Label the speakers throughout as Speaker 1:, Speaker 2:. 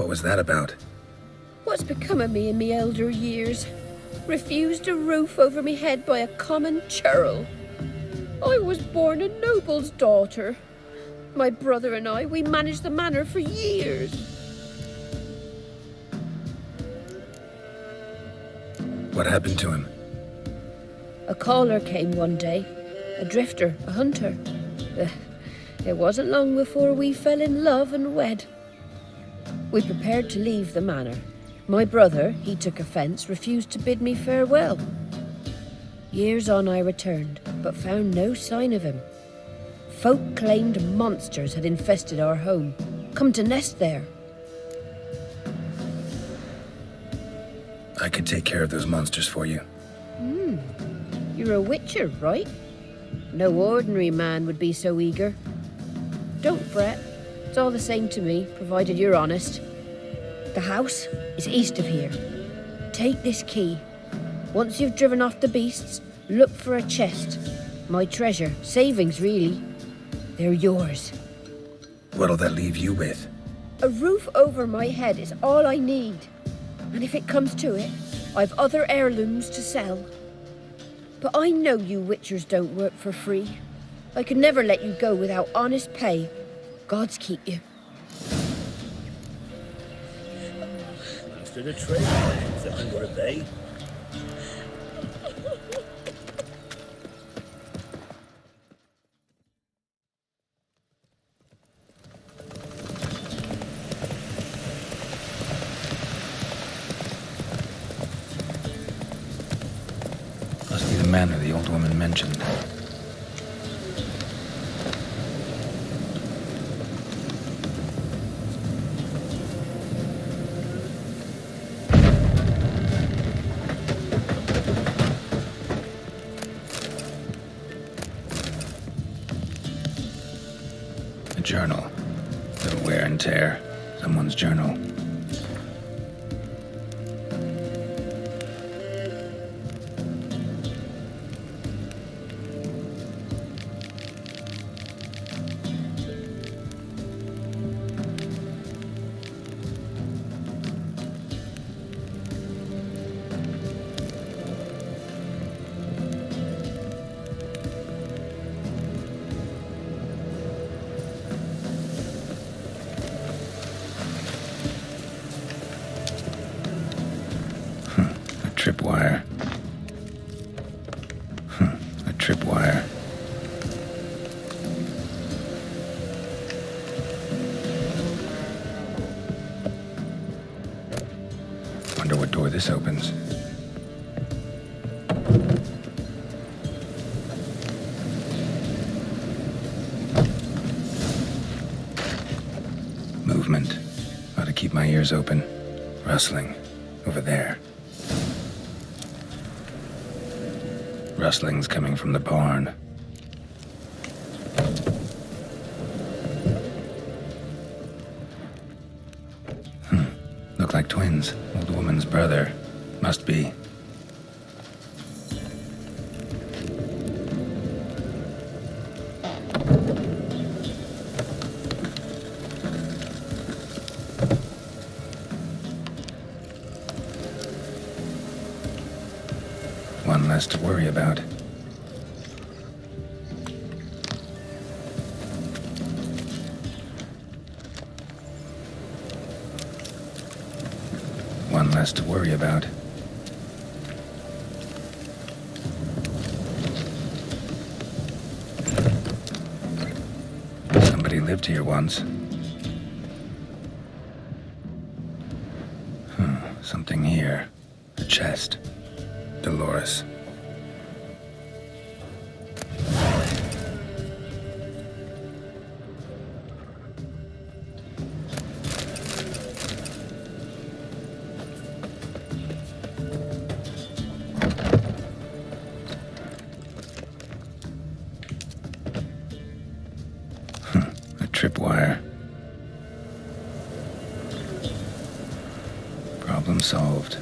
Speaker 1: What was that about?
Speaker 2: What's become of me in me elder years? Refused a roof over me head by a common churl. I was born a noble's daughter. My brother and I, we managed the manor for years.
Speaker 1: What happened to him?
Speaker 2: A caller came one day. A drifter, a hunter. It wasn't long before we fell in love and wed. We prepared to leave the manor. My brother, he took offence, refused to bid me farewell. Years on I returned, but found no sign of him. Folk claimed monsters had infested our home, come to nest there.
Speaker 1: I could take care of those monsters for you.
Speaker 2: You're a witcher, right? No ordinary man would be so eager. Don't fret. It's all the same to me, provided you're honest. The house is east of here. Take this key. Once you've driven off the beasts, look for a chest. My treasure, savings really. They're yours.
Speaker 1: What'll that leave you with?
Speaker 2: A roof over my head is all I need. And if it comes to it, I've other heirlooms to sell. But I know you witchers don't work for free. I could never let you go without honest pay. Gods keep you.
Speaker 3: Master the trade that I would obey.
Speaker 1: Must be the manor the old woman mentioned. A journal. Little wear and tear. Someone's journal. Tripwire. A tripwire. Wonder what door this opens. Movement. Ought to keep my ears open. Rustling. Over there. Rustling's coming from the barn. Look like twins. Old woman's brother. Must be. One less to worry about. One less to worry about. Somebody lived here once. Something here. A chest. Dolores. A tripwire. Problem solved.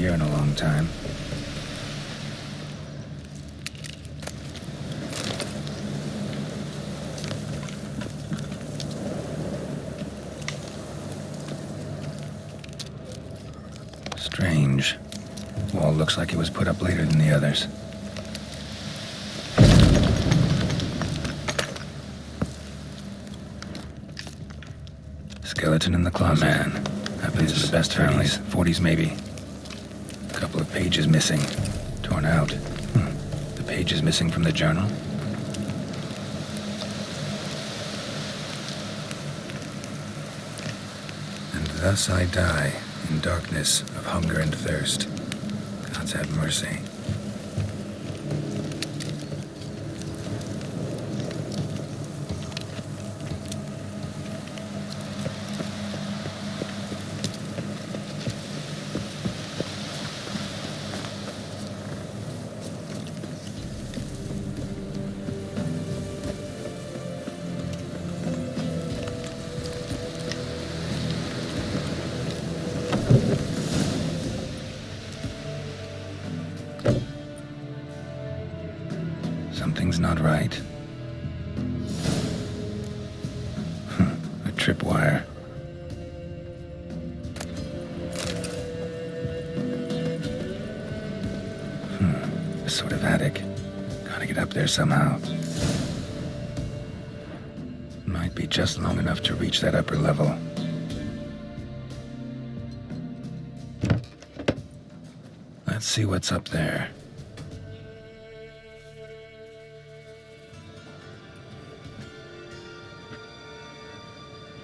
Speaker 1: here in a long time. Strange. Wall looks like it was put up later than the others. Skeleton in the closet. Oh, man. Happens to the best families. 40s maybe. A couple of pages missing. Torn out. The page is missing from the journal. And thus I die in darkness of hunger and thirst. Gods have mercy. Something's not right. A tripwire. A sort of attic. Gotta get up there somehow. Might be just long enough to reach that upper level. Let's see what's up there.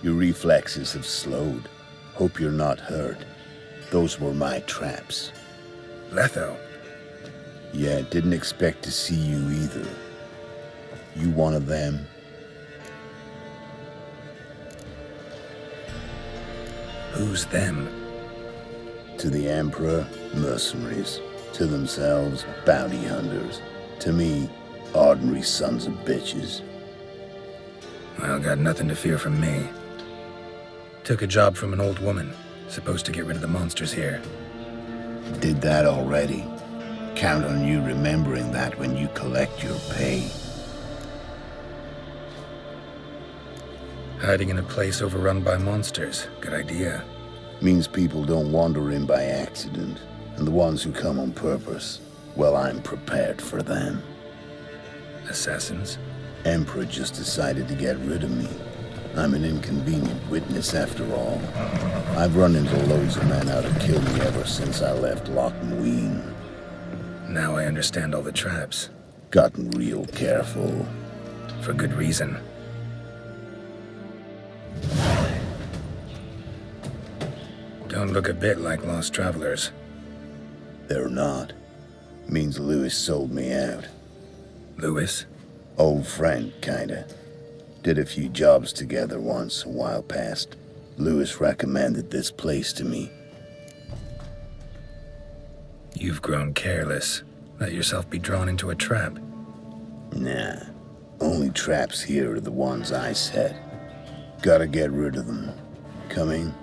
Speaker 4: Your reflexes have slowed. Hope you're not hurt. Those were my traps.
Speaker 1: Letho.
Speaker 4: Yeah, didn't expect to see you either. You one of them?
Speaker 1: Who's them?
Speaker 4: To the Emperor, mercenaries. To themselves, bounty hunters. To me, ordinary sons of bitches.
Speaker 1: Well, got nothing to fear from me. Took a job from an old woman. Supposed to get rid of the monsters here.
Speaker 4: Did that already. Count on you remembering that when you collect your pay.
Speaker 1: Hiding in a place overrun by monsters. Good idea.
Speaker 4: Means people don't wander in by accident. And the ones who come on purpose, well, I'm prepared for them.
Speaker 1: Assassins?
Speaker 4: Emperor just decided to get rid of me. I'm an inconvenient witness after all. I've run into loads of men out to kill me ever since I left Loch Muin.
Speaker 1: Now I understand all the traps.
Speaker 4: Gotten real careful.
Speaker 1: For good reason. Don't look a bit like lost travelers.
Speaker 4: They're not. Means Lewis sold me out.
Speaker 1: Lewis?
Speaker 4: Old friend, kinda. Did a few jobs together once, a while past. Lewis recommended this place to me.
Speaker 1: You've grown careless. Let yourself be drawn into a trap.
Speaker 4: Nah. Only traps here are the ones I set. Gotta get rid of them. Coming?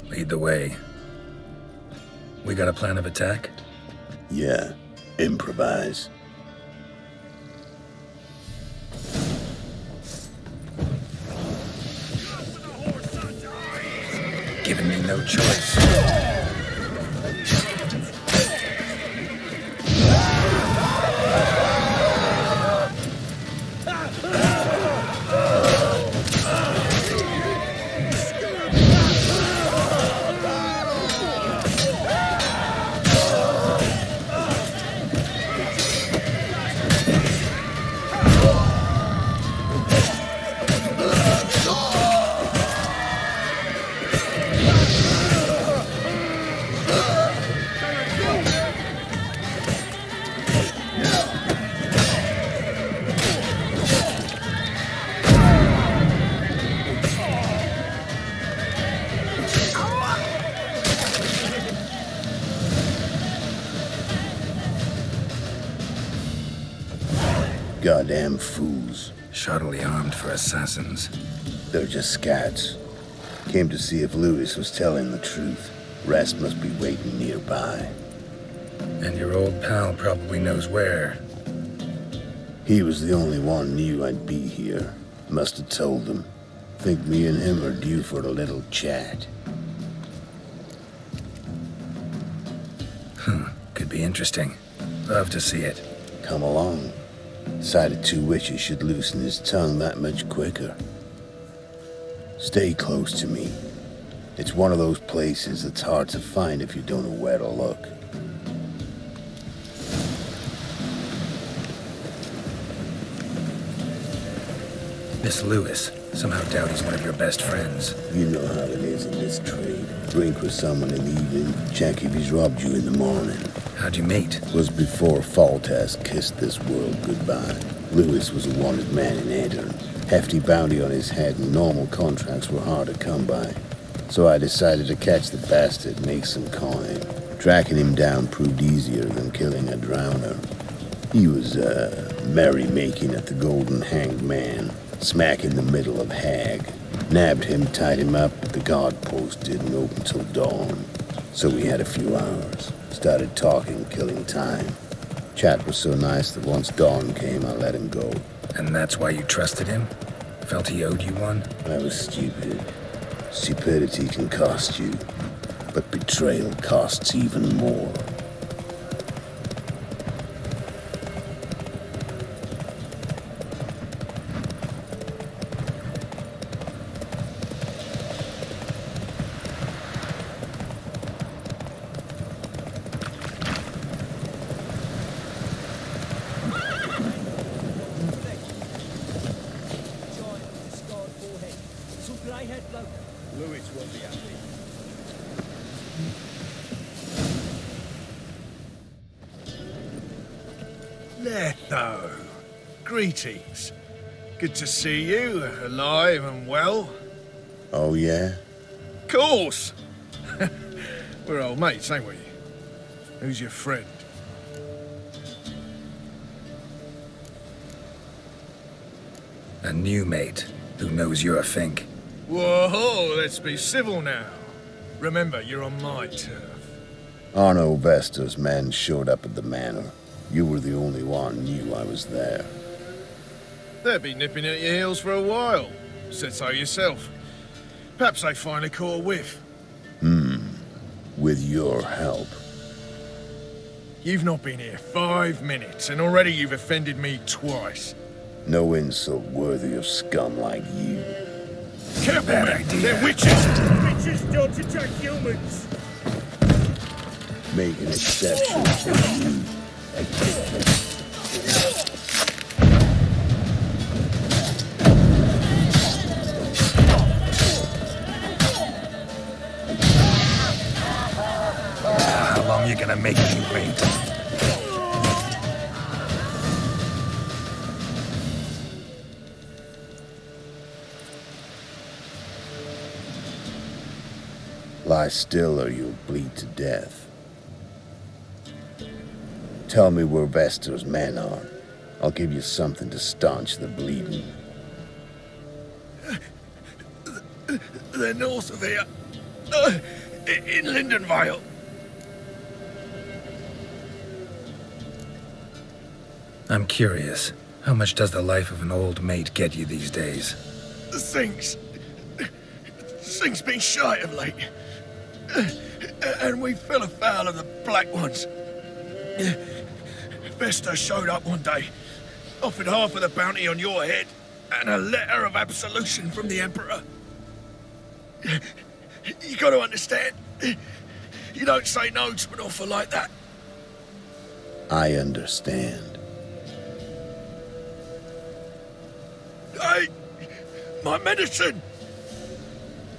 Speaker 1: Lead the way. We got a plan of attack?
Speaker 4: Yeah. Improvise.
Speaker 1: Given me no choice.
Speaker 4: Goddamn fools.
Speaker 1: Shoddily armed for assassins.
Speaker 4: They're just scats. Came to see if Lewis was telling the truth. Rest must be waiting nearby.
Speaker 1: And your old pal probably knows where.
Speaker 4: He was the only one knew I'd be here. Must have told them. Think me and him are due for a little chat.
Speaker 1: Could be interesting. Love to see it.
Speaker 4: Come along. Sight of two witches should loosen his tongue that much quicker. Stay close to me. It's one of those places that's hard to find if you don't know where to look.
Speaker 1: Miss Lewis. Somehow doubt he's one of your best friends.
Speaker 4: You know how it is in this trade. Drink with someone in the evening, check if he's robbed you in the morning.
Speaker 1: How'd you meet?
Speaker 4: Was before Faltas kissed this world goodbye. Lewis was a wanted man in Aard. Hefty bounty on his head and normal contracts were hard to come by. So I decided to catch the bastard and make some coin. Tracking him down proved easier than killing a drowner. He was, merrymaking at the Golden Hanged Man, smack in the middle of Hag. Nabbed him, tied him up, but the guard post didn't open till dawn. So we had a few hours. Started talking, killing time. Chat was so nice that once dawn came, I let him go.
Speaker 1: And that's why you trusted him? Felt he owed you one?
Speaker 4: I was stupid. Stupidity can cost you, but betrayal costs even more.
Speaker 3: Lewis won't be happy.
Speaker 5: Letho, greetings. Good to see you, alive and well.
Speaker 4: Oh, yeah?
Speaker 5: Course! We're old mates, ain't we? Who's your friend?
Speaker 1: A new mate who knows you're a Fink.
Speaker 5: Whoa, let's be civil now. Remember, you're on my turf.
Speaker 4: Arno Vestor's men showed up at the manor. You were the only one knew I was there.
Speaker 5: They'll be nipping at your heels for a while. Said so yourself. Perhaps they finally caught a whiff.
Speaker 4: With your help.
Speaker 5: You've not been here 5 minutes, and already you've offended me twice.
Speaker 4: No insult worthy of scum like you.
Speaker 5: Careful,
Speaker 1: Bad
Speaker 5: man.
Speaker 1: idea.
Speaker 5: They're witches!
Speaker 3: Witches don't attack humans!
Speaker 4: Make an exception for you.
Speaker 1: How long you gonna make me wait?
Speaker 4: Lie still or you'll bleed to death. Tell me where Vestor's men are. I'll give you something to staunch the bleeding.
Speaker 5: They're north of here. In Lindenvale.
Speaker 1: I'm curious. How much does the life of an old mate get you these days?
Speaker 5: Things been shy of late. And we fell afoul of the Black Ones. Vesta showed up one day, offered half of the bounty on your head, and a letter of absolution from the Emperor. You got to understand, you don't say no to an offer like that.
Speaker 4: I understand.
Speaker 5: Hey, my medicine!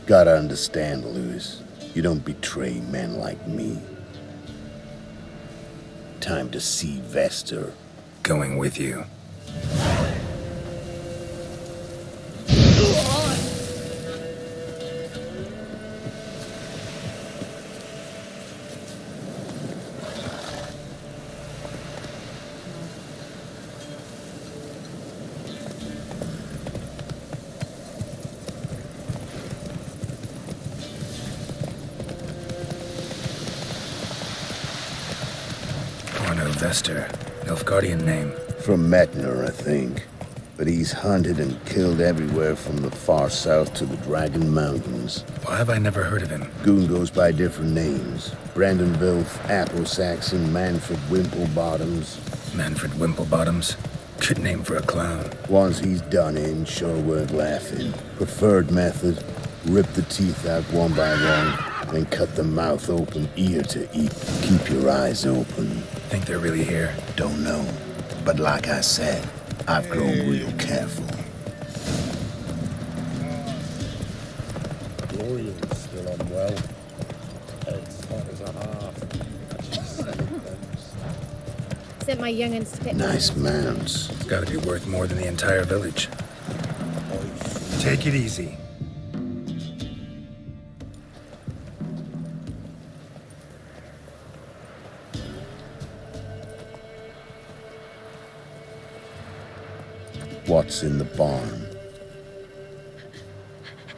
Speaker 4: Gotta understand, Lewis. You don't betray men like me. Time to see Vestor.
Speaker 1: Going with you. Arno Vester. Nilfgaardian name.
Speaker 4: From Metner, I think. But he's hunted and killed everywhere from the far south to the Dragon Mountains.
Speaker 1: Why have I never heard of him?
Speaker 4: Goon goes by different names. Brandon Vilf, Apple-Saxon, Manfred Wimplebottoms.
Speaker 1: Manfred Wimplebottoms. Good name for a clown.
Speaker 4: Ones he's done in sure weren't laughing. Preferred method, rip the teeth out one by one, then cut the mouth open ear to ear. Keep your eyes open.
Speaker 1: Think they're really here?
Speaker 4: Don't know. But like I said, I've grown real careful.
Speaker 3: Glorian's still unwell. Head's hot as a half.
Speaker 6: Sent my young'uns to pick
Speaker 4: Nice mounts.
Speaker 1: It's gotta be worth more than the entire village. Take it easy.
Speaker 4: What's in the barn?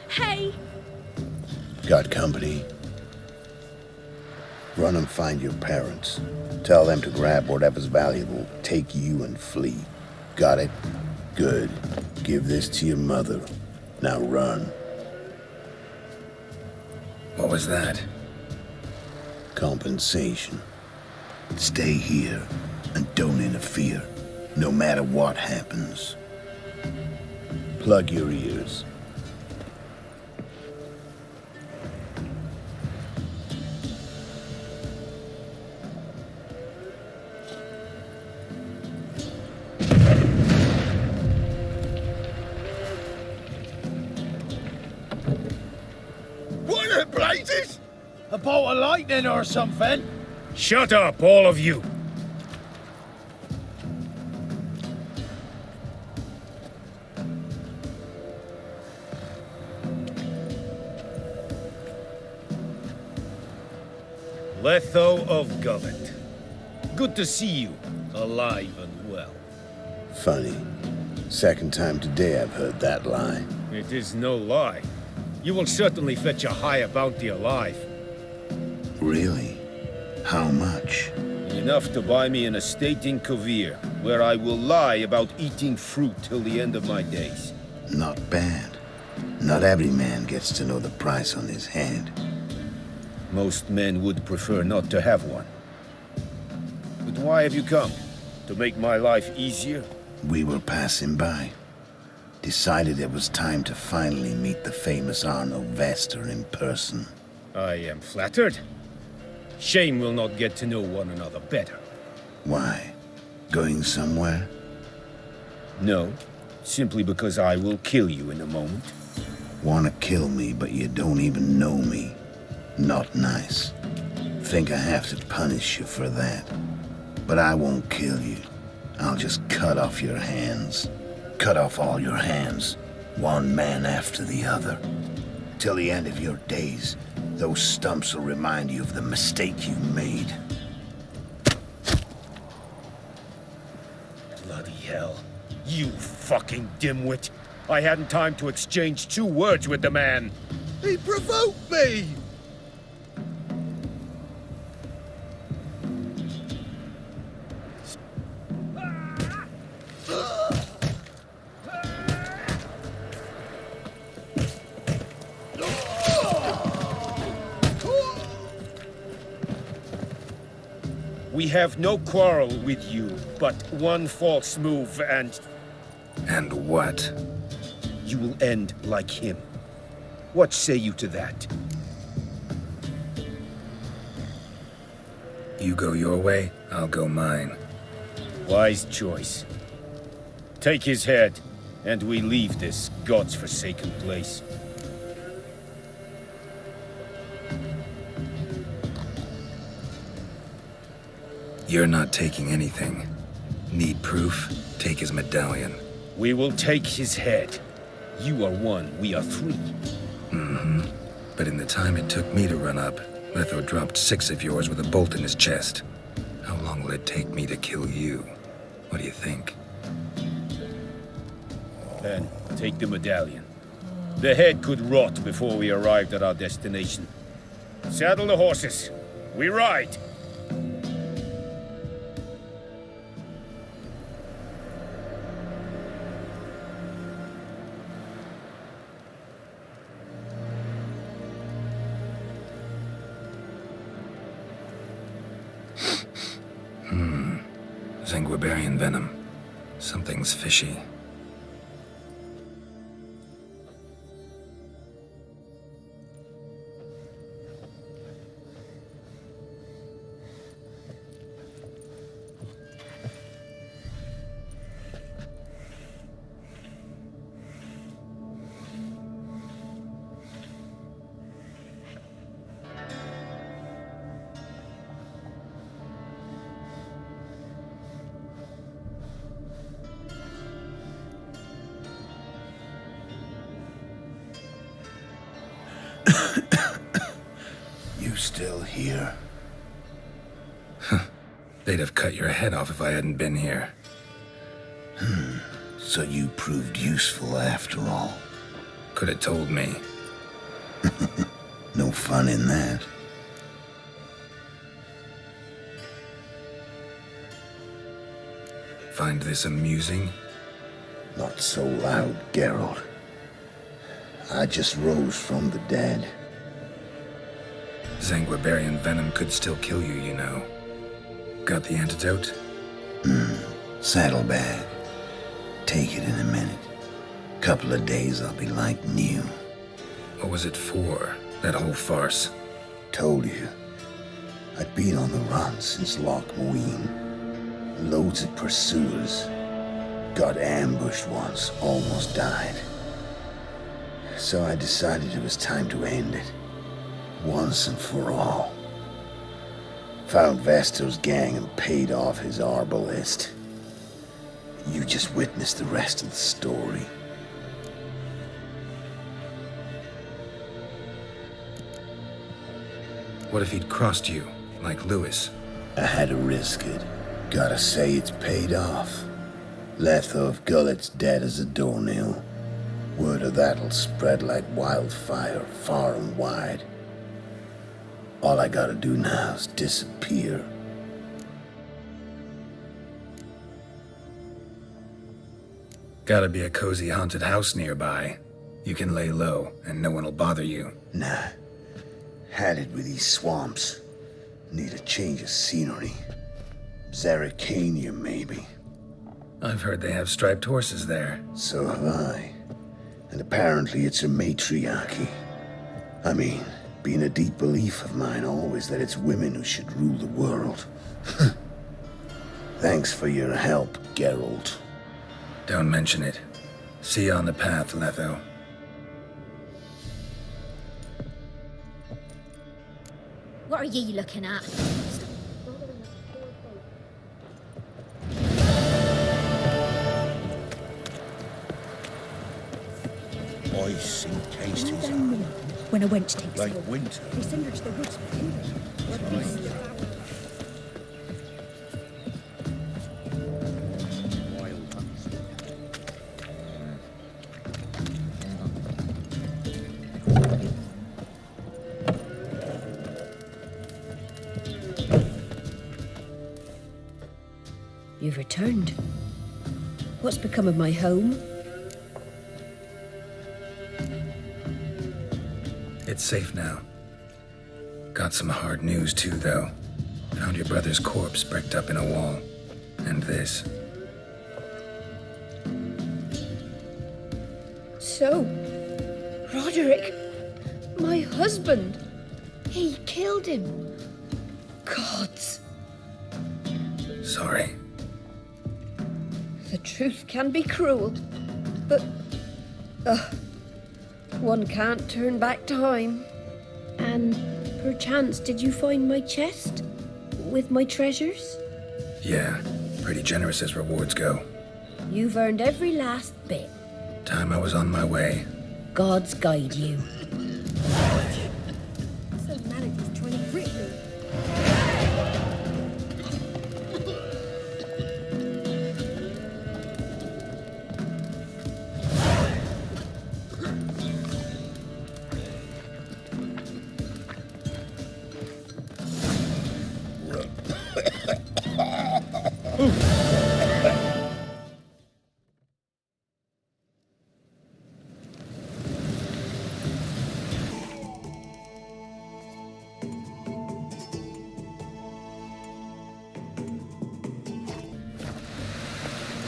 Speaker 6: Hey!
Speaker 4: Got company? Run and find your parents. Tell them to grab whatever's valuable, take you and flee. Got it? Good. Give this to your mother. Now run.
Speaker 1: What was that?
Speaker 4: Compensation. Stay here and don't interfere, no matter what happens. Plug your ears.
Speaker 5: What the blazes? A bolt of lightning or something?
Speaker 3: Shut up, all of you! Letho of Gwent. Good to see you, alive and well.
Speaker 4: Funny. Second time today I've heard that lie.
Speaker 3: It is no lie. You will certainly fetch a higher bounty alive.
Speaker 4: Really? How much?
Speaker 3: Enough to buy me an estate in Kovir, where I will lie about eating fruit till the end of my days.
Speaker 4: Not bad. Not every man gets to know the price on his head.
Speaker 3: Most men would prefer not to have one. But why have you come? To make my life easier?
Speaker 4: We were passing by. Decided it was time to finally meet the famous Arno Vester in person.
Speaker 3: I am flattered. Shame we'll not get to know one another better.
Speaker 4: Why? Going somewhere?
Speaker 3: No, simply because I will kill you in a moment.
Speaker 4: Wanna kill me, but you don't even know me. Not nice. Think I have to punish you for that. But I won't kill you. I'll just cut off your hands. Cut off all your hands, one man after the other. Till the end of your days, those stumps will remind you of the mistake you made.
Speaker 3: Bloody hell. You fucking dimwit. I hadn't time to exchange 2 words with the man.
Speaker 5: He provoked me!
Speaker 3: We have no quarrel with you, but one false move and
Speaker 1: And what?
Speaker 3: you will end like him. What say you to that?
Speaker 1: You go your way, I'll go mine.
Speaker 3: Wise choice. Take his head, and we leave this god's-forsaken place.
Speaker 1: You're not taking anything. Need proof? Take his medallion.
Speaker 3: We will take his head. You are 1, we are 3.
Speaker 1: Mm-hmm. But in the time it took me to run up, Letho dropped 6 of yours with a bolt in his chest. How long will it take me to kill you? What do you think?
Speaker 3: Then, take the medallion. The head could rot before we arrived at our destination. Saddle the horses. We ride!
Speaker 1: Zanguibarian venom. Something's fishy.
Speaker 4: You still here?
Speaker 1: They'd have cut your head off if I hadn't been here.
Speaker 4: So you proved useful after all.
Speaker 1: Could have told me.
Speaker 4: No fun in that.
Speaker 1: Find this amusing?
Speaker 4: Not so loud, Geralt. I just rose from the dead.
Speaker 1: Zanguibarian venom could still kill you, you know. Got the antidote?
Speaker 4: Saddlebag. Take it in a minute. Couple of days I'll be like new.
Speaker 1: What was it for, that whole farce?
Speaker 4: Told you. I'd been on the run since Loch Muin. Loads of pursuers. Got ambushed once, almost died. So I decided it was time to end it. Once and for all. Found Vestor's gang and paid off his arbalist. You just witnessed the rest of the story.
Speaker 1: What if he'd crossed you, like Lewis?
Speaker 4: I had to risk it. Gotta say it's paid off. Letho of Gullet's dead as a doornail. Word of that'll spread like wildfire far and wide. All I gotta do now is disappear.
Speaker 1: Gotta be a cozy haunted house nearby. You can lay low, and no one'll bother you.
Speaker 4: Nah. Had it with these swamps. Need a change of scenery. Zaricania, maybe.
Speaker 1: I've heard they have striped horses there.
Speaker 4: So have I. And apparently it's a matriarchy. I mean, been a deep belief of mine always that it's women who should rule the world. Thanks for your help, Geralt.
Speaker 1: Don't mention it. See you on the path, Letho.
Speaker 6: What are ye looking at?
Speaker 3: Ice encased his
Speaker 7: Down north, when a wench takes
Speaker 3: like
Speaker 7: hold.
Speaker 3: winter.
Speaker 7: They send her to the woods for timber. What beasts of valor.
Speaker 3: Wild hunts.
Speaker 2: You've returned. What's become of my home?
Speaker 1: It's safe now. Got some hard news too, though. Found your brother's corpse bricked up in a wall. And this.
Speaker 2: So, Roderick, my husband, he killed him. Gods,
Speaker 1: Sorry.
Speaker 2: the truth can be cruel, but one can't turn back time. And perchance, did you find my chest with my treasures?
Speaker 1: Yeah, pretty generous as rewards go.
Speaker 2: You've earned every last bit.
Speaker 1: Time I was on my way.
Speaker 2: Gods guide you.
Speaker 6: So manages trying to grip me.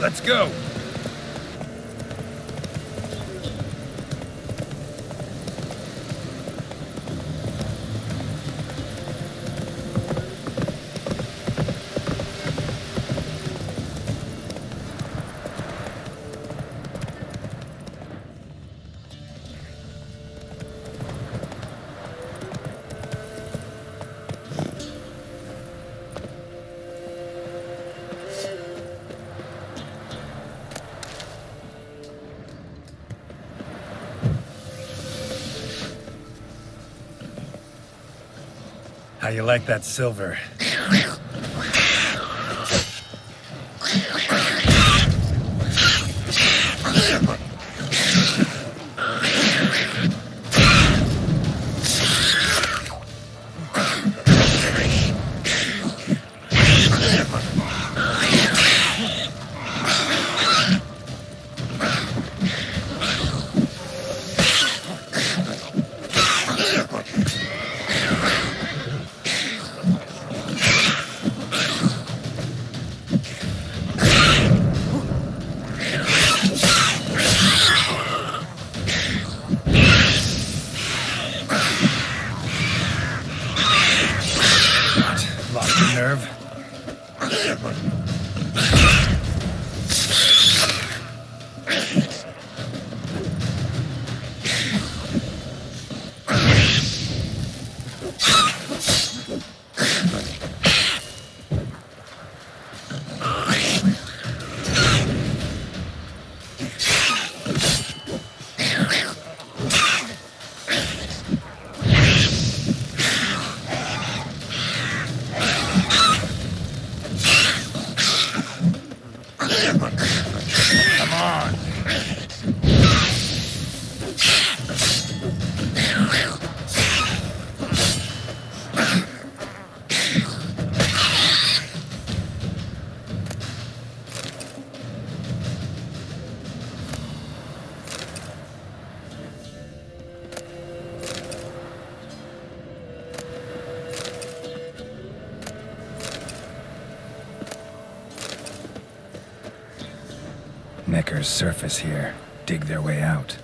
Speaker 1: Let's go! How you like that silver? Lost your nerve? Come on. Necker's surface here. Dig their way out.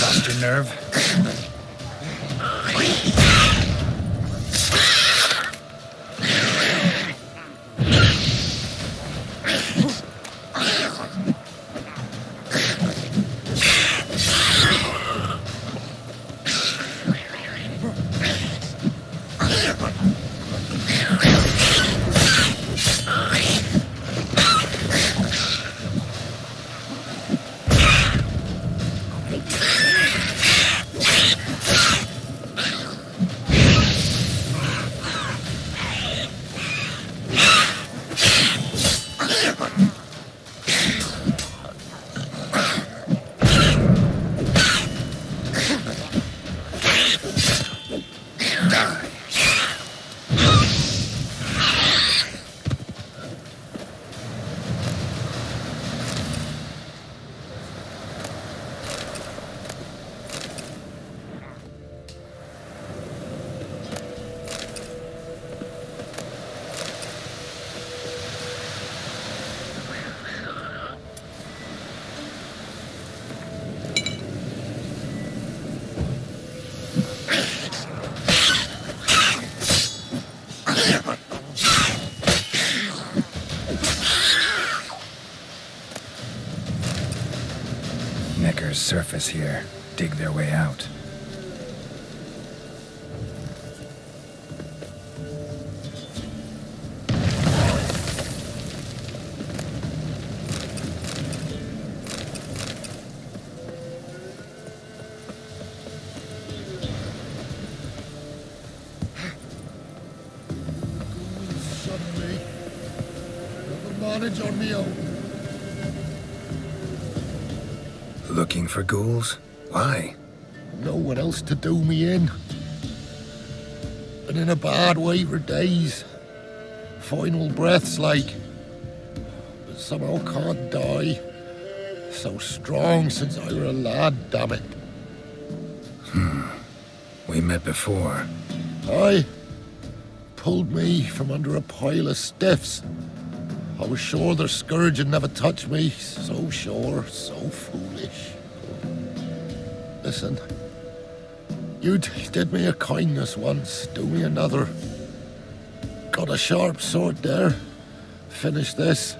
Speaker 1: Lost your nerve? Necker's surface here. Dig their way out.
Speaker 8: manage on me own.
Speaker 1: Looking for ghouls? Why?
Speaker 8: No one else to do me in. Been in a bad way for days. Final breaths like. But somehow can't die. So strong since I were a lad, damn it.
Speaker 1: We met before.
Speaker 8: Aye. Pulled me from under a pile of stiffs. I was sure their scourge had never touched me. So sure, so foolish. Listen. You did me a kindness once, do me another. Got a sharp sword there. Finish this.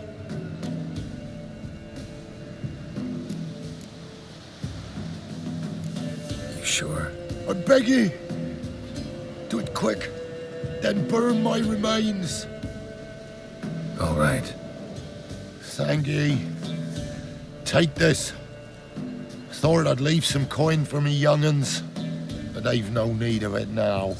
Speaker 1: You sure?
Speaker 8: I beg you. Do it quick. Then burn my remains.
Speaker 1: All right.
Speaker 8: Thank ye. Take this. Thought I'd leave some coin for me young'uns, but they've no need of it now.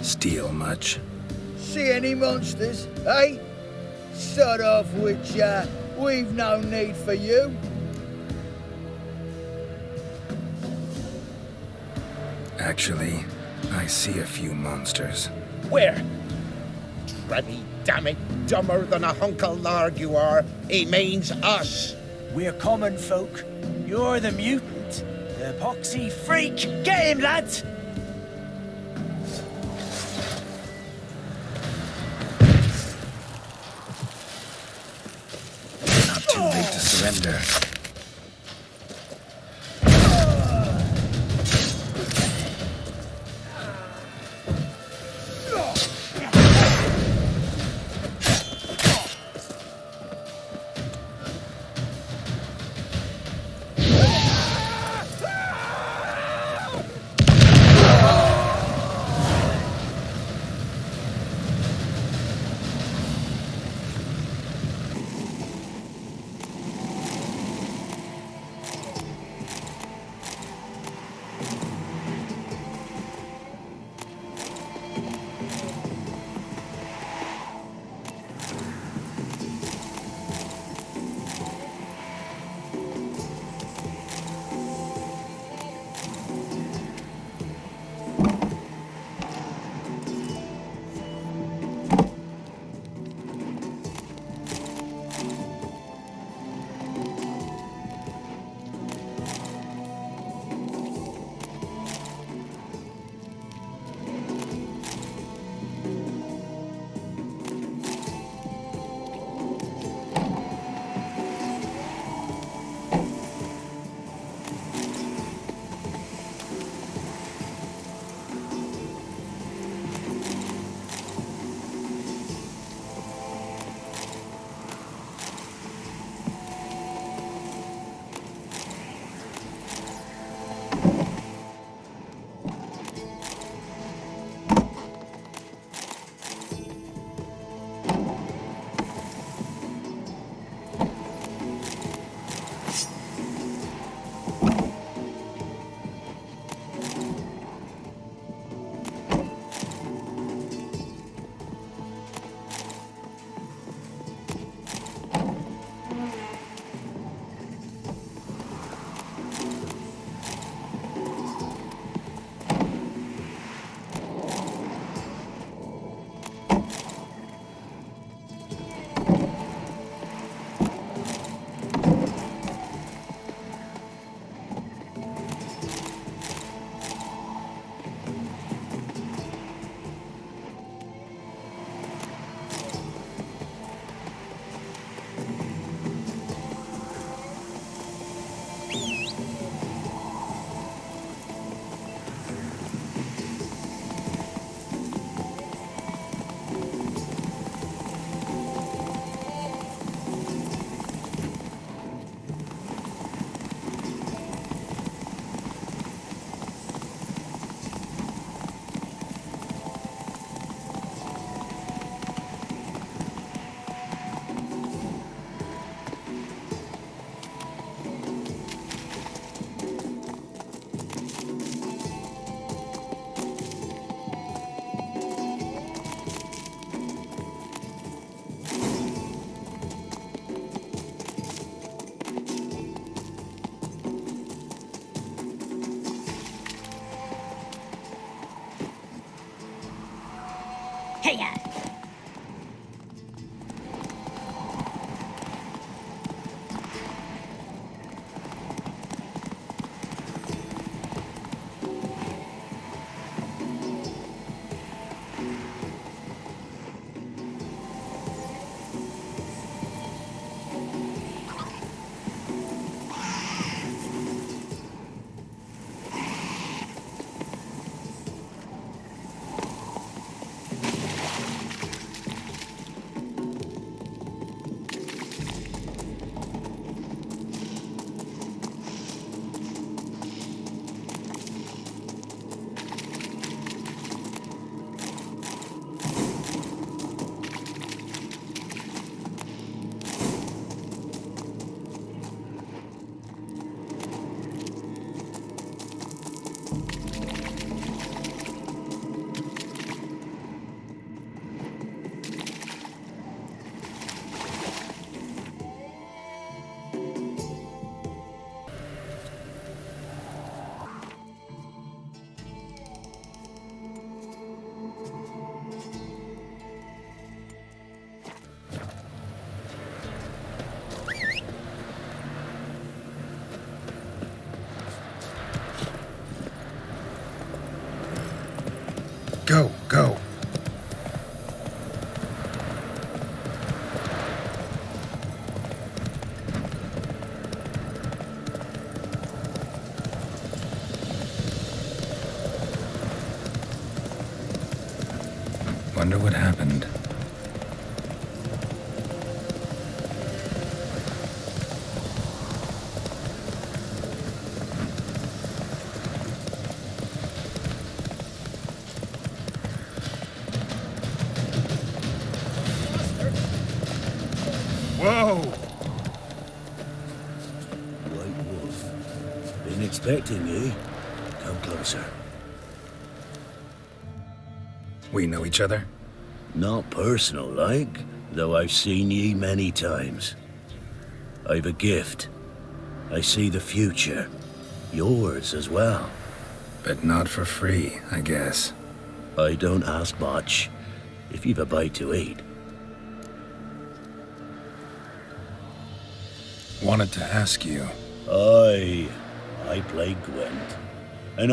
Speaker 1: Steal much?
Speaker 9: See any monsters, eh? Sod off, Witcher. We've no need for you.
Speaker 1: Actually, I see a few monsters.
Speaker 10: Where? Tremmy, damn it, dumber than a hunk of lard you are. He means us.
Speaker 11: We're common folk. You're the mutant, the poxy freak. Get him, lads!
Speaker 1: Not too late to surrender.
Speaker 6: Hiya!
Speaker 1: Go, go. Wonder what happened.
Speaker 5: Whoa!
Speaker 12: White Wolf. Been expecting ye. Come closer.
Speaker 1: We know each other?
Speaker 12: Not personal like, though I've seen ye many times. I've a gift. I see the future. Yours as well.
Speaker 1: But not for free, I guess.
Speaker 12: I don't ask much, if you've a bite to eat.
Speaker 1: Wanted to ask you.
Speaker 12: I play Gwent. And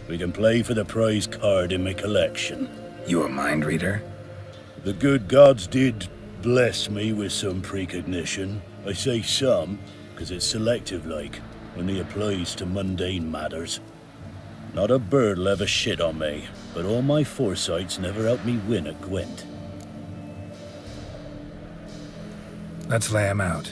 Speaker 12: we can play for the prize card in my collection.
Speaker 1: You a mind reader?
Speaker 12: The good gods did bless me with some precognition. I say some, because it's selective like, only applies to mundane matters. Not a bird'll ever shit on me, but all my foresights never helped me win at Gwent.
Speaker 1: Let's lay him out.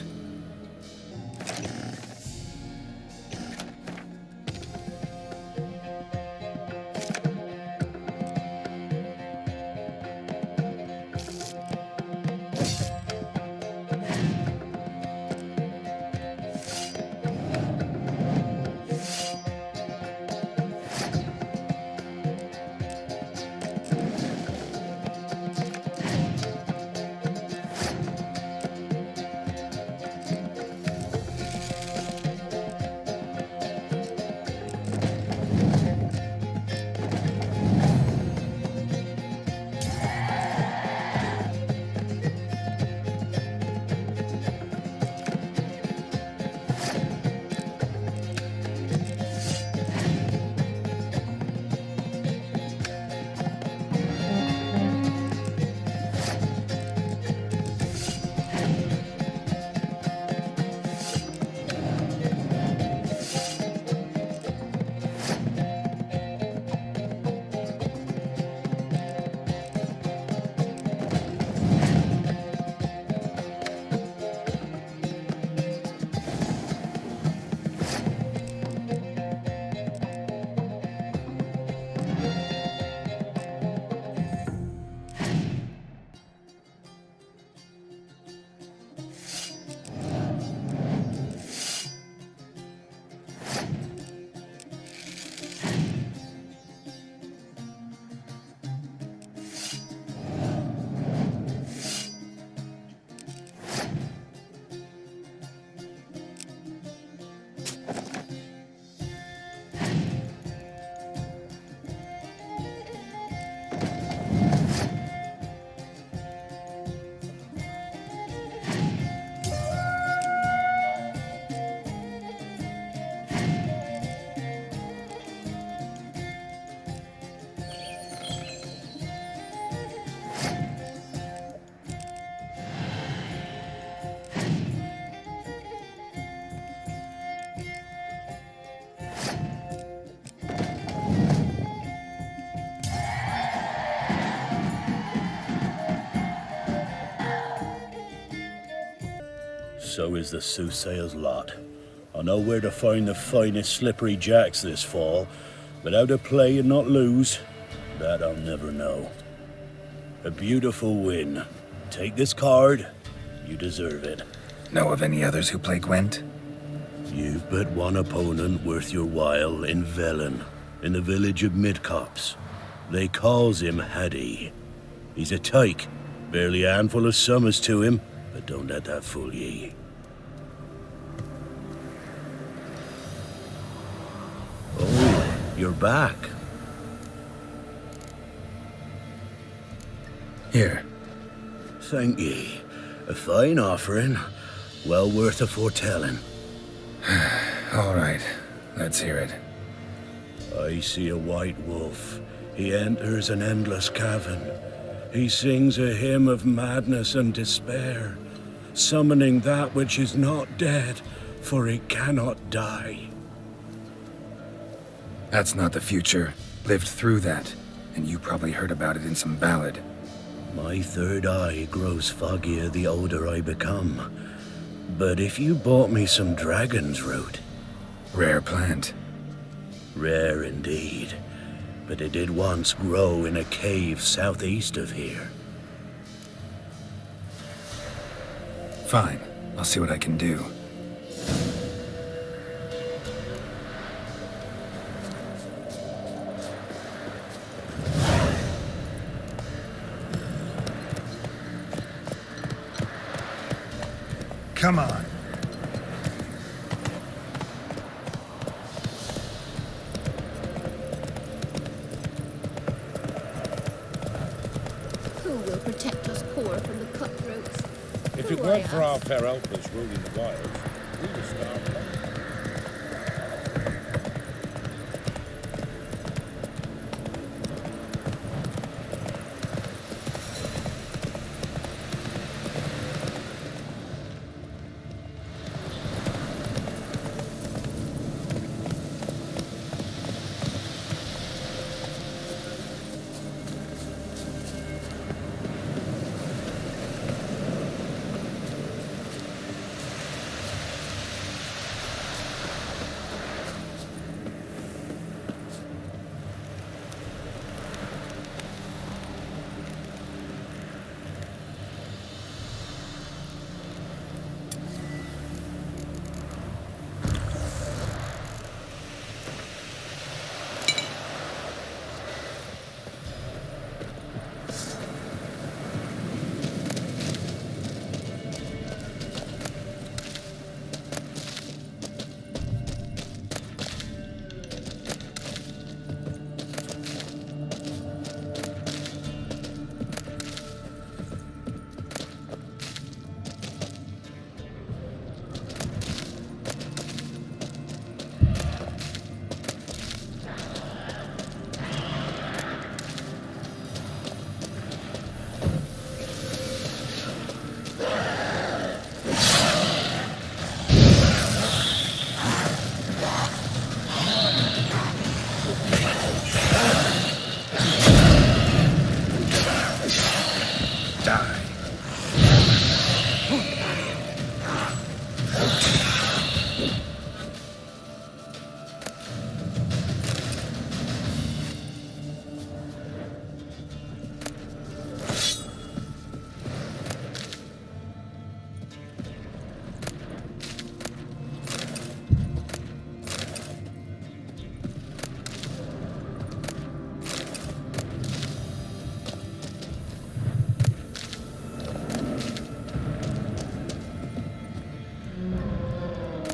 Speaker 12: so is the soothsayer's lot. I know where to find the finest slippery jacks this fall, but how to play and not lose, that I'll never know. A beautiful win. Take this card. You deserve it.
Speaker 1: Know of any others who play Gwent?
Speaker 12: You've but one opponent worth your while in Velen, in the village of Midcopse. They calls him Haddy. He's a tyke, barely a handful of summers to him, but don't let that fool ye. Oh, you're back.
Speaker 1: Here.
Speaker 12: Thank ye. A fine offering, well worth a foretelling.
Speaker 1: All right, let's hear it.
Speaker 12: I see a white wolf. He enters an endless cavern. He sings a hymn of madness and despair, summoning that which is not dead, for it cannot die.
Speaker 1: That's not the future. Lived through that, and you probably heard about it in some ballad.
Speaker 12: My third eye grows foggier the older I become. But if you bought me some dragon's root...
Speaker 1: Rare plant.
Speaker 12: Rare indeed. But it did once grow in a cave southeast of here.
Speaker 1: Fine. I'll see what I can do. Come on.
Speaker 6: Who will protect us poor from the cutthroats?
Speaker 3: If it weren't for our fair helpers ruling the wilds, we'd have starved out.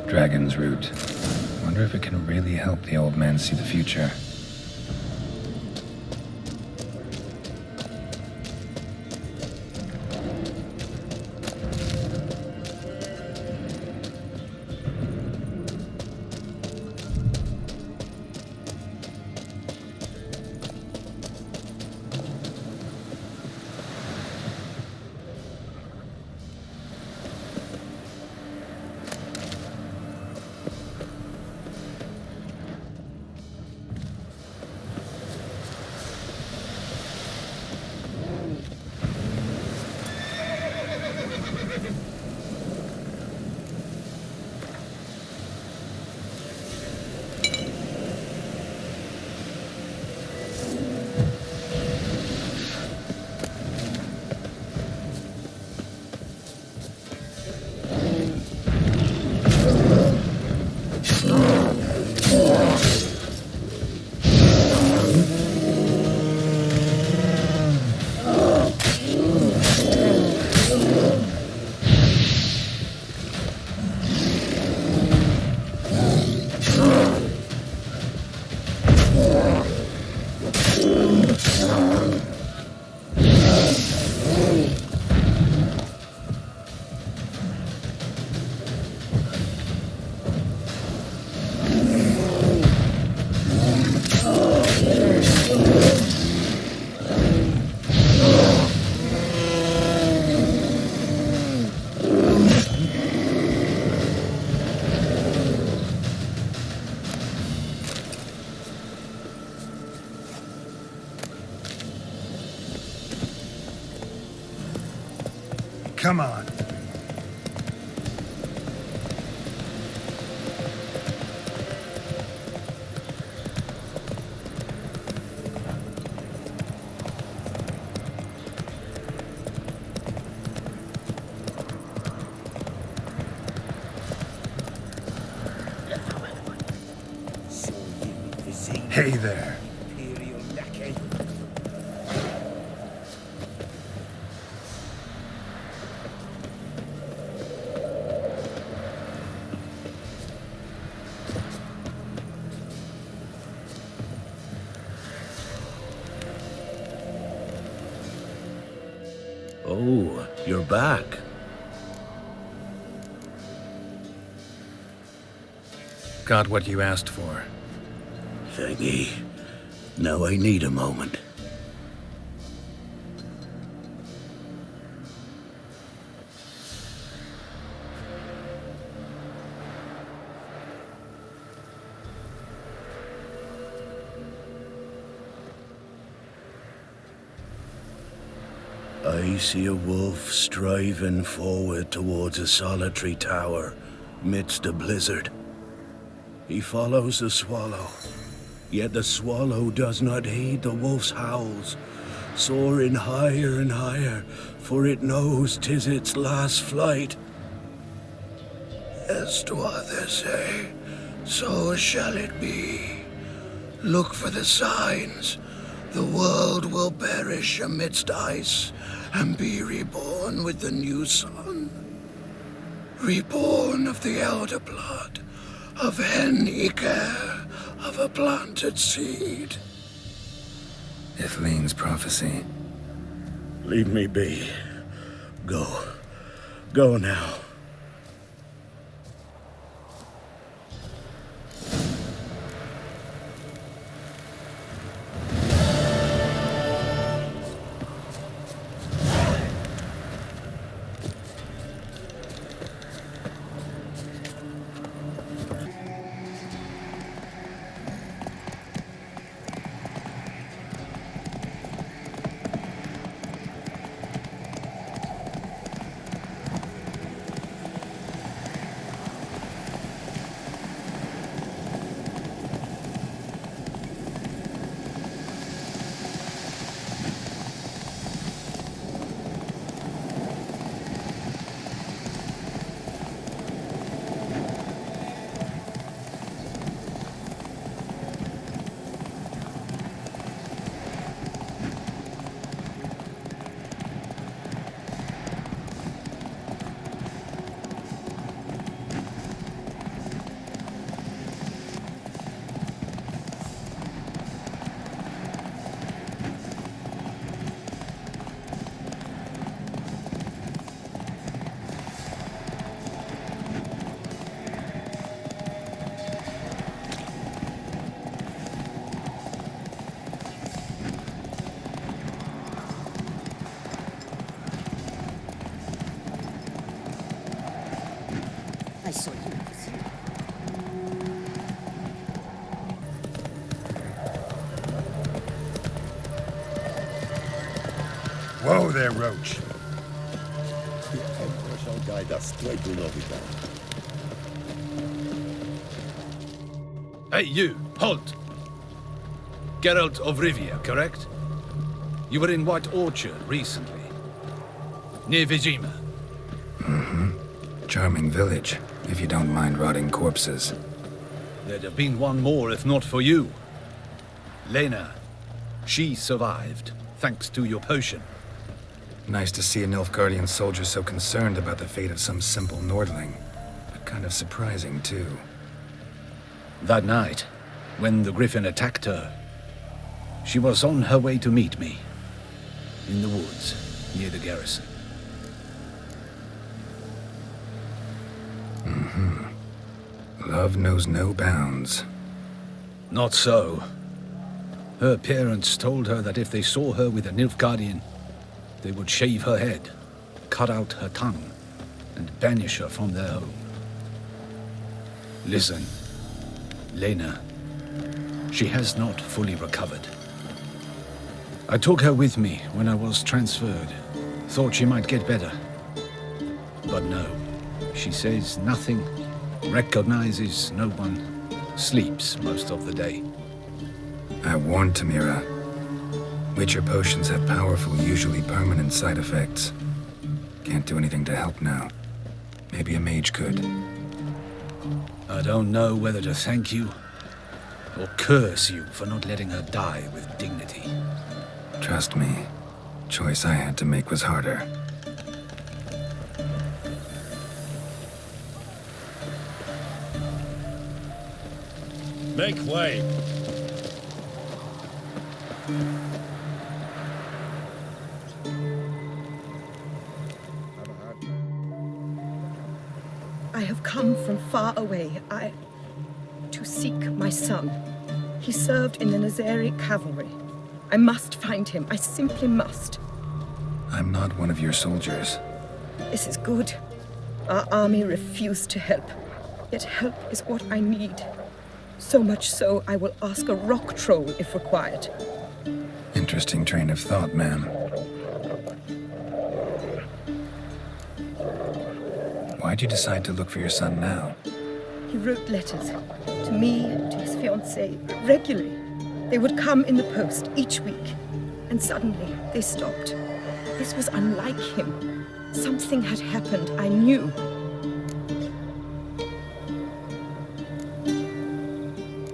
Speaker 1: Dragon's root. Wonder if it can really help the old man see the future. come on. Hey there.
Speaker 12: Oh, you're back.
Speaker 1: Got what you asked for.
Speaker 12: Thanky. Now I need a moment. I see a wolf striving forward towards a solitary tower midst a blizzard. He follows the swallow, yet the swallow does not heed the wolf's howls, soaring higher and higher, for it knows 'tis its last flight. As to others say, so shall it be. Look for the signs. The world will perish amidst ice and be reborn with the new sun. Reborn of the elder blood, of Hen-Iker, of a planted seed.
Speaker 1: Ithlin's prophecy.
Speaker 12: Leave me be. Go. Go now.
Speaker 7: I saw you.
Speaker 1: Whoa there, Roach.
Speaker 8: The Emperor shall guide us straight to Novigrad.
Speaker 13: Hey, you! Halt! Geralt of Rivia, correct? You were in White Orchard recently. Near Vizima.
Speaker 1: Mm-hmm. Charming village, if you don't mind rotting corpses.
Speaker 13: There'd have been one more if not for you. Lena. She survived, thanks to your potion.
Speaker 1: Nice to see a Nilfgaardian soldier so concerned about the fate of some simple Nordling. But kind of surprising, too.
Speaker 13: That night, when the Griffin attacked her, she was on her way to meet me. In the woods, near the garrison.
Speaker 1: Mm-hmm. Love knows no bounds.
Speaker 13: Not so. Her parents told her that if they saw her with a Nilfgaardian, they would shave her head, cut out her tongue, and banish her from their home. Listen, Lena, she has not fully recovered. I took her with me when I was transferred. Thought she might get better. But no, she says nothing, recognizes no one, sleeps most of the day.
Speaker 1: I warned Tamira. Witcher potions have powerful, usually permanent side effects. Can't do anything to help now. Maybe a mage could.
Speaker 13: I don't know whether to thank you or curse you for not letting her die with dignity.
Speaker 1: Trust me, choice I had to make was harder.
Speaker 12: Make way.
Speaker 14: I have come from far away. To seek my son. He served in the Nazari cavalry. I must find him. I simply must.
Speaker 1: I'm not one of your soldiers.
Speaker 14: This is good. Our army refused to help. Yet help is what I need. So much so, I will ask a rock troll if required.
Speaker 1: Interesting train of thought, ma'am. Why'd you decide to look for your son now?
Speaker 14: He wrote letters to me, to his fiancée, regularly. They would come in the post each week, and suddenly they stopped. This was unlike him. Something had happened, I knew.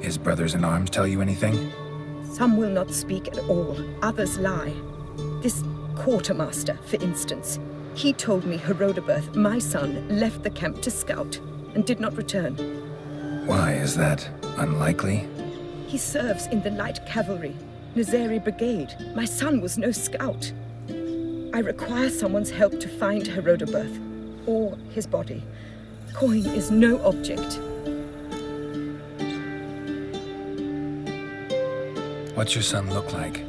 Speaker 1: His brothers in arms tell you anything?
Speaker 14: Some will not speak at all, others lie. This quartermaster, for instance, he told me Herodoberth, my son, left the camp to scout and did not return.
Speaker 1: Why is that? Unlikely?
Speaker 14: He serves in the light cavalry, Nazari brigade. My son was no scout. I require someone's help to find Herodoberth, or his body. Coin is no object.
Speaker 1: What's your son look like?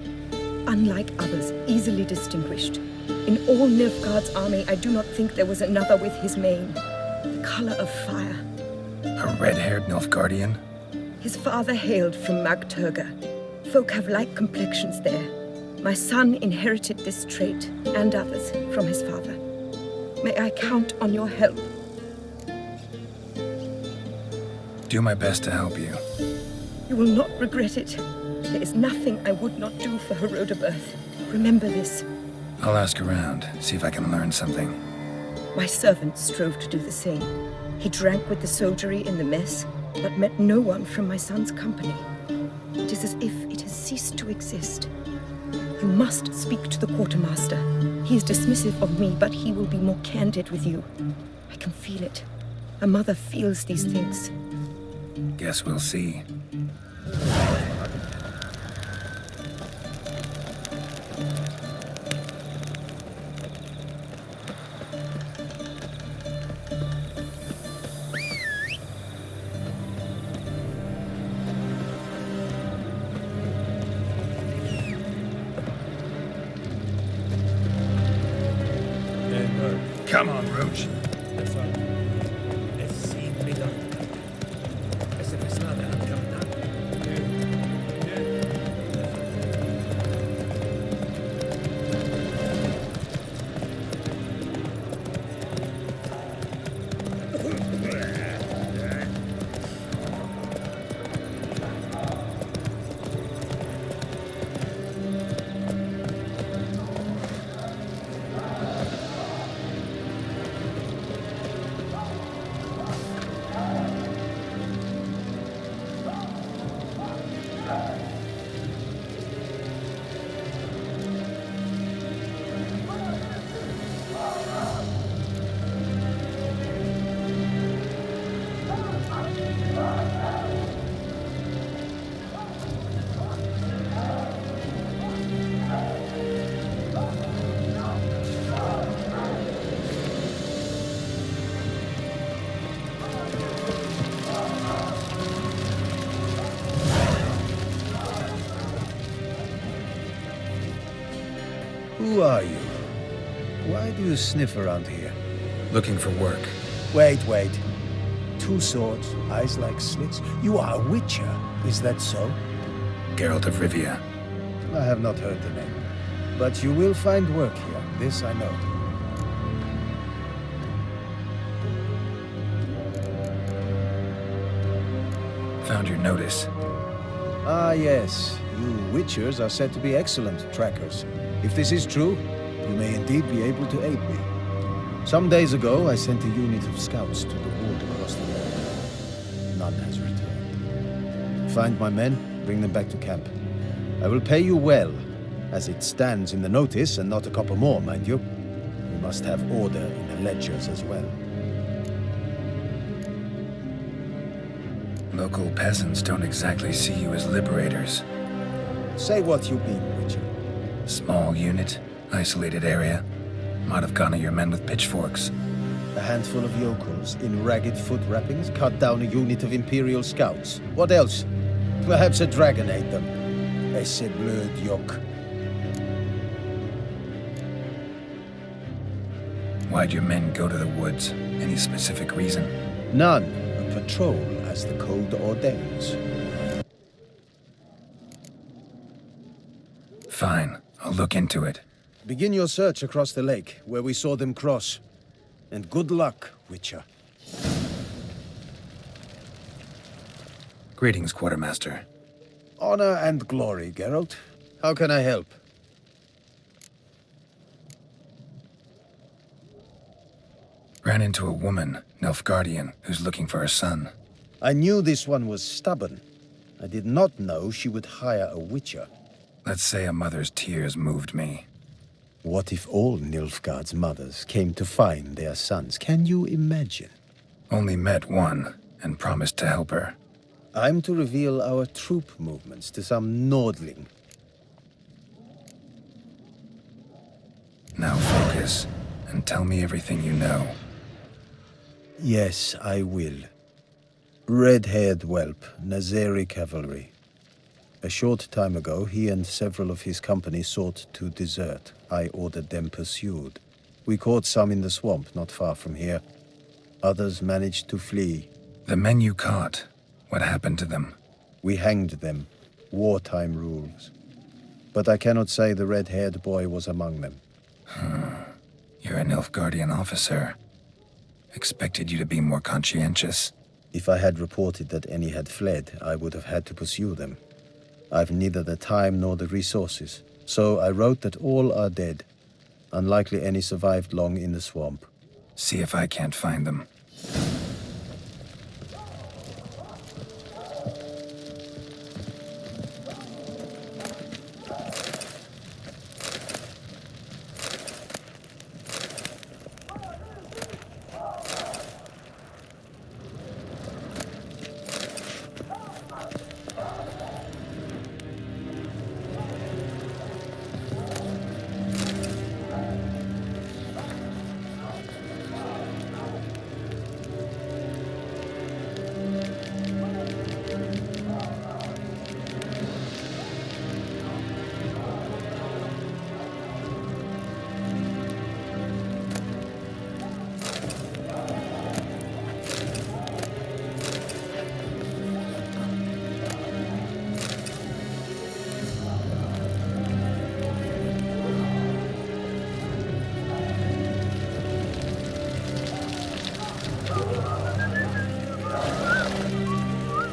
Speaker 14: Unlike others, easily distinguished. In all Nilfgaard's army, I do not think there was another with his mane. The color of fire.
Speaker 1: A red-haired Nilfgaardian?
Speaker 14: His father hailed from Magturga. Folk have light complexions there. My son inherited this trait, and others, from his father. May I count on your help?
Speaker 1: Do my best to help you.
Speaker 14: You will not regret it. There is nothing I would not do for Herodoberth. Remember this.
Speaker 1: I'll ask around, see if I can learn something.
Speaker 14: My servant strove to do the same. He drank with the soldiery in the mess, but met no one from my son's company. It is as if it has ceased to exist. You must speak to the quartermaster. He is dismissive of me, but he will be more candid with you. I can feel it. A mother feels these things.
Speaker 1: Guess we'll see. Come on, Roach.
Speaker 15: Who are you? Why do you sniff around here?
Speaker 1: Looking for work.
Speaker 15: Wait. 2 swords, eyes like slits. You are a witcher, is that so?
Speaker 1: Geralt of Rivia.
Speaker 15: I have not heard the name. But you will find work here, this I know.
Speaker 1: Found your notice.
Speaker 15: Ah, yes. You Witchers are said to be excellent trackers. If this is true, you may indeed be able to aid me. Some days ago, I sent a unit of scouts to the ward across the road. None has returned. Find my men, bring them back to camp. I will pay you well, as it stands in the notice, and not a copper more, mind you. We must have order in the ledgers as well.
Speaker 1: Local peasants don't exactly see you as liberators.
Speaker 15: Say what you mean, Witcher.
Speaker 1: Small unit, isolated area. Might have gone at your men with pitchforks.
Speaker 15: A handful of yokels in ragged foot wrappings cut down a unit of Imperial scouts. What else? Perhaps a dragon ate them. Esse bleu yoke.
Speaker 1: Why'd your men go to the woods? Any specific reason?
Speaker 15: None. A patrol, as the code ordains.
Speaker 1: Fine. I'll look into it.
Speaker 15: Begin your search across the lake, where we saw them cross. And good luck, Witcher.
Speaker 1: Greetings, Quartermaster.
Speaker 15: Honor and glory, Geralt. How can I help?
Speaker 1: Ran into a woman, Nilfgaardian, who's looking for her son.
Speaker 15: I knew this one was stubborn. I did not know she would hire a Witcher.
Speaker 1: Let's say a mother's tears moved me.
Speaker 15: What if all Nilfgaard's mothers came to find their sons? Can you imagine?
Speaker 1: Only met one, and promised to help her.
Speaker 15: I'm to reveal our troop movements to some Nordling.
Speaker 1: Now focus, and tell me everything you know.
Speaker 15: Yes, I will. Red-haired whelp, Nazeri cavalry. A short time ago, he and several of his company sought to desert. I ordered them pursued. We caught some in the swamp not far from here. Others managed to flee.
Speaker 1: The men you caught, what happened to them?
Speaker 15: We hanged them. Wartime rules. But I cannot say the red-haired boy was among them.
Speaker 1: You're a Nilfgaardian officer. Expected you to be more conscientious.
Speaker 15: If I had reported that any had fled, I would have had to pursue them. I've neither the time nor the resources, so I wrote that all are dead. Unlikely any survived long in the swamp.
Speaker 1: See if I can't find them.